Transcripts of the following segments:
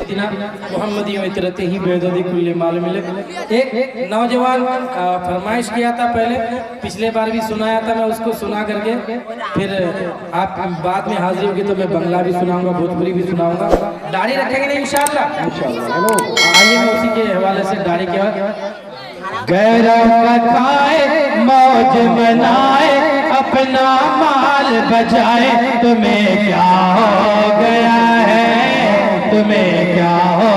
मोहम्मदी इतरते ही बेददी कुल्ले माल मिले। एक नौजवान फरमाइश किया था, पहले पिछले बार भी सुनाया था, मैं उसको सुना करके फिर आप बाद में हाजिर होगी तो मैं बंगला भी सुनाऊंगा, भोजपुरी भी सुनाऊंगा। दाढ़ी रखेंगे ना इंशाअल्लाह। आइए मैं उसी के हवाले से दाढ़ी के बाद गैरों का खाए मौज मनाए अपना माल बचाए, तुम्हें क्या हो गया है, तुम्हें क्या हो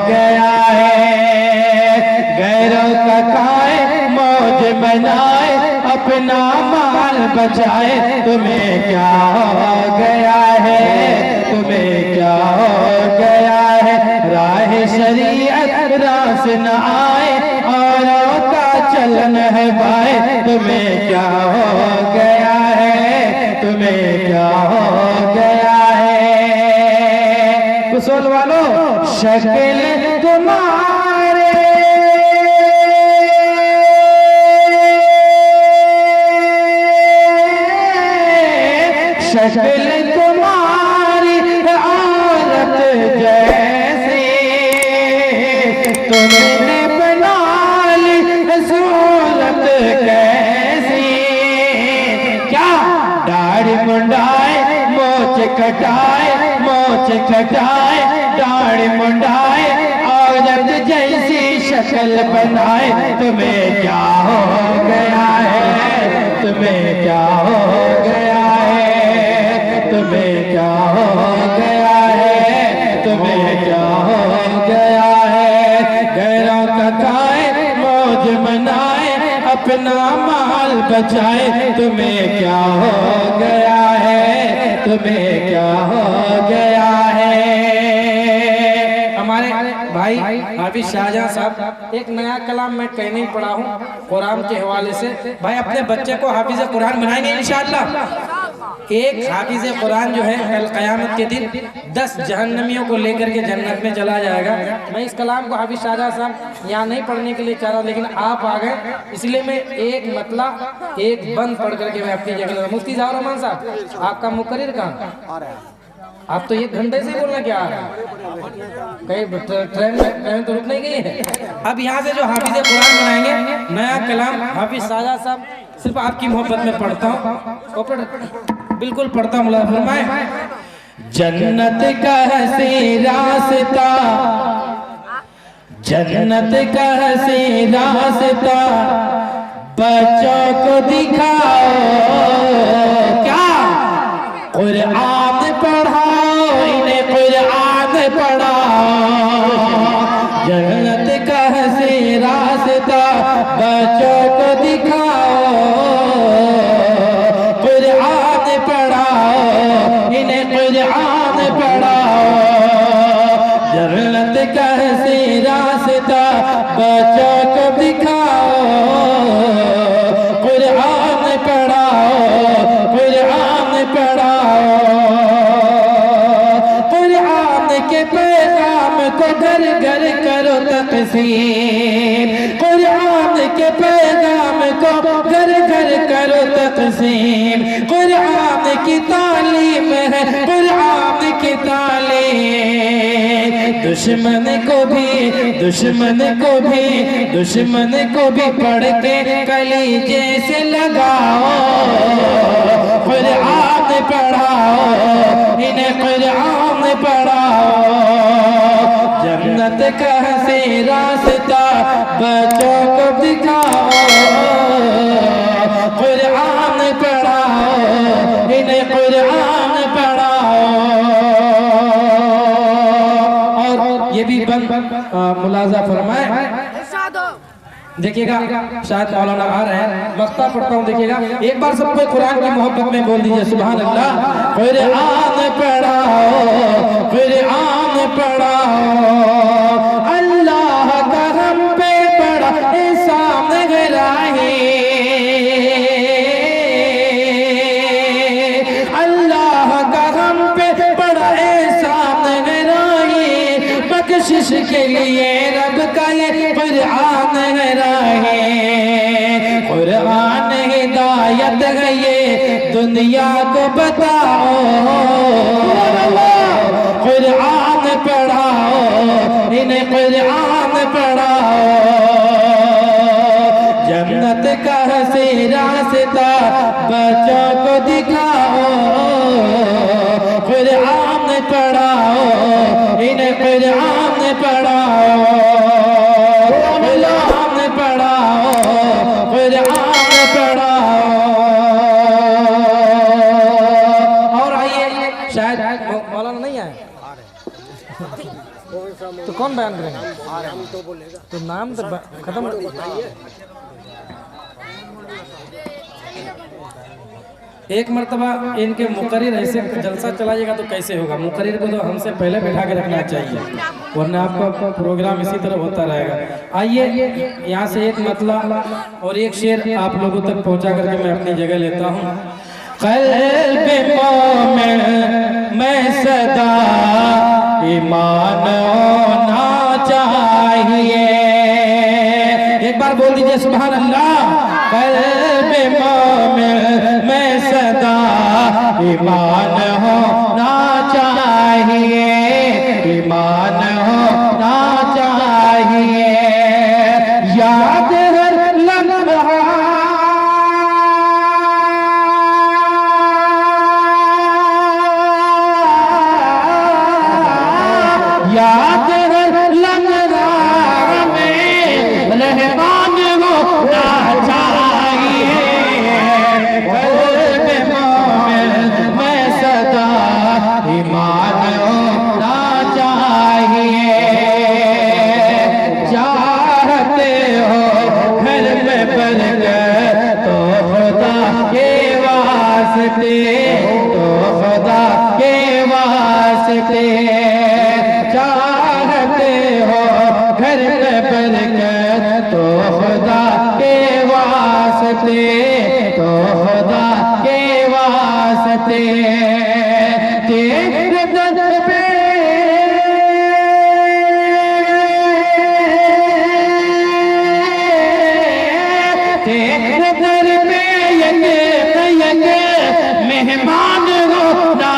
गया है। गैरों का खाए मौज मनाए अपना माल बचाए, तुम्हें क्या हो गया है, तुम्हें क्या हो गया है। राह शरीयत रास न आए औरों का चलन है भाई, तुम्हें क्या हो गया है, तुम्हें क्या हो गया है। कुशल वालों शक्ल तुम्हारे शक्ल तुम्हारी औरत जैसी, तुमने बना ली सूरत कैसी। क्या दाढ़ी मुंडाए मोच कटाए, मोच कटाए दाढ़ी मुंडाए औरत जैसी शक्ल बनाए, तुम्हें क्या हो गया है, तुम्हें क्या हो गया है, तुम्हें क्या हो गया है, तुम्हें क्या हो गया है। गैरों का खाए मौज मनाए अपना माल बचाए, तुम्हें क्या हो गया है, तुम्हें क्या हो गया है। हमारे भाई हाफिज शाहजहां साहब एक नया कलाम मैं कहने ही पड़ा हूँ कुरान के हवाले से। भाई अपने बच्चे को हाफिज कुरान बनाएंगे इंशाअल्लाह। एक हाफिज कुरान जो है कल क़यामत के दिन 10 जहन्नमियों को लेकर के जन्नत में चला जाएगा। मैं इस कलाम को हाफिज शाहजहां साहब यहाँ नहीं पढ़ने के लिए चाह रहा, लेकिन आप आ गए इसलिए मैं एक मतलब एक बंद पढ़ करके मैं अपनी जगह। मुफ्ती ज़ाहिर रहमान साहब आपका मुकर्रिर कहाँ? आप तो 1 घंटे से बोलना क्या आ रहा है, कहीं ट्रेन तो रुक नहीं गई है। अब यहाँ से जो हाफिज कुरान बनाएंगे नया कलाम हाफिज शाहजहां साहब, सिर्फ आपकी मोहब्बत में पढ़ता हूँ, बिल्कुल पढ़ता हूँ। फरमाए जन्नत का हसी रास्ता, जन्नत का हसी रास्ता बच्चों को दिखाओ। क्या कुरान पढ़ाओ, इन्हें कुरान पढ़ाओ। जन्नत का हसी रास्ता बच्चों को दिखाओ, कुरान पढ़ाओ, इन्हें कुरान पढ़ाओ। जन्नत का हसी रास्ता बच्चों को दिखाओ, कुरान पढ़ाओ, कुरान पढ़ाओ। कुरान के पैगाम को घर घर करो तक़सीम, कुरान के पैगाम को घर घर करो तक़सीम। कुरान की तालीम है, कुरान की तालीम। दुश्मन को भी, दुश्मन को भी, दुश्मन को भी पढ़ के कलीजे से लगाओ। कुरान पढ़ाओ, इन्हें कुरान पढ़ाओ। जन्नत का हसी रास्ता बच्चों को दिखाओ, कुरान पढ़ाओ, इन्हें कुरान पढ़ाओ। और ये भी बंद मुलाजा फरमाए, देखिएगा शायद मौलाना आ रहे हैं, वक्ता पढ़ता हूँ, देखिएगा एक बार सबको कुरान की मोहब्बत में बोल दीजिए सुभान अल्लाह। कुरान पढ़ाओ, कुरान पढ़ाओ। अल्लाह का हम पे बड़ा एहसान गहराही, अल्लाह का हम पे बड़ा एहसान गहराही। बख्शिश के लिए रब का ये कुरान है राहे, कुरान हिदायत है ये दुनिया को बताओ। कुरान पढ़ाओ, इन्हें कुरान पढ़ाओ, जन्नत का हसी रास्ता बच्चों को दिखाओ, कुरान पढ़ाओ, इन्हें कुरान पढ़ाओ, कुरान पढ़ाओ, कुरान पढ़ाओ। और आइए, शायद मौलाना नहीं आए तो कौन बयान करेंगे? तो नाम तो खत्म। एक मर्तबा इनके मुकर्रिर ऐसे जलसा चलाइएगा तो कैसे होगा? मुकर्रिर को तो हमसे पहले बैठा के रखना चाहिए, वरना आपका प्रोग्राम इसी तरह होता रहेगा। आइए यहाँ से एक मतला और एक शेर आप लोगों तक पहुँचा करके मैं अपनी जगह लेता हूँ। क़ल्ब मोमिन में सदा ईमान होना चाहिए। एक बार बोल दीजिए सुभान अल्लाह। क़ल्ब मोमिन में सदा ईमान होना चाहिए, ईमान होना चाहिए। याद हर लम्हा याद हर लम्हा में रहमान होना चाहिए। क़ल्ब मोमिन में सदा ईमान होना चाहिए। चाहते हो घर में बरकत तो खुदा के वास्ते, तो खुदा के वास्ते। चाहते हो घर में बरकत तो खुदा के वास्ते, तो खुदा के वास्ते। तेरे दर पे तेरे दर पे यके मेहमान होना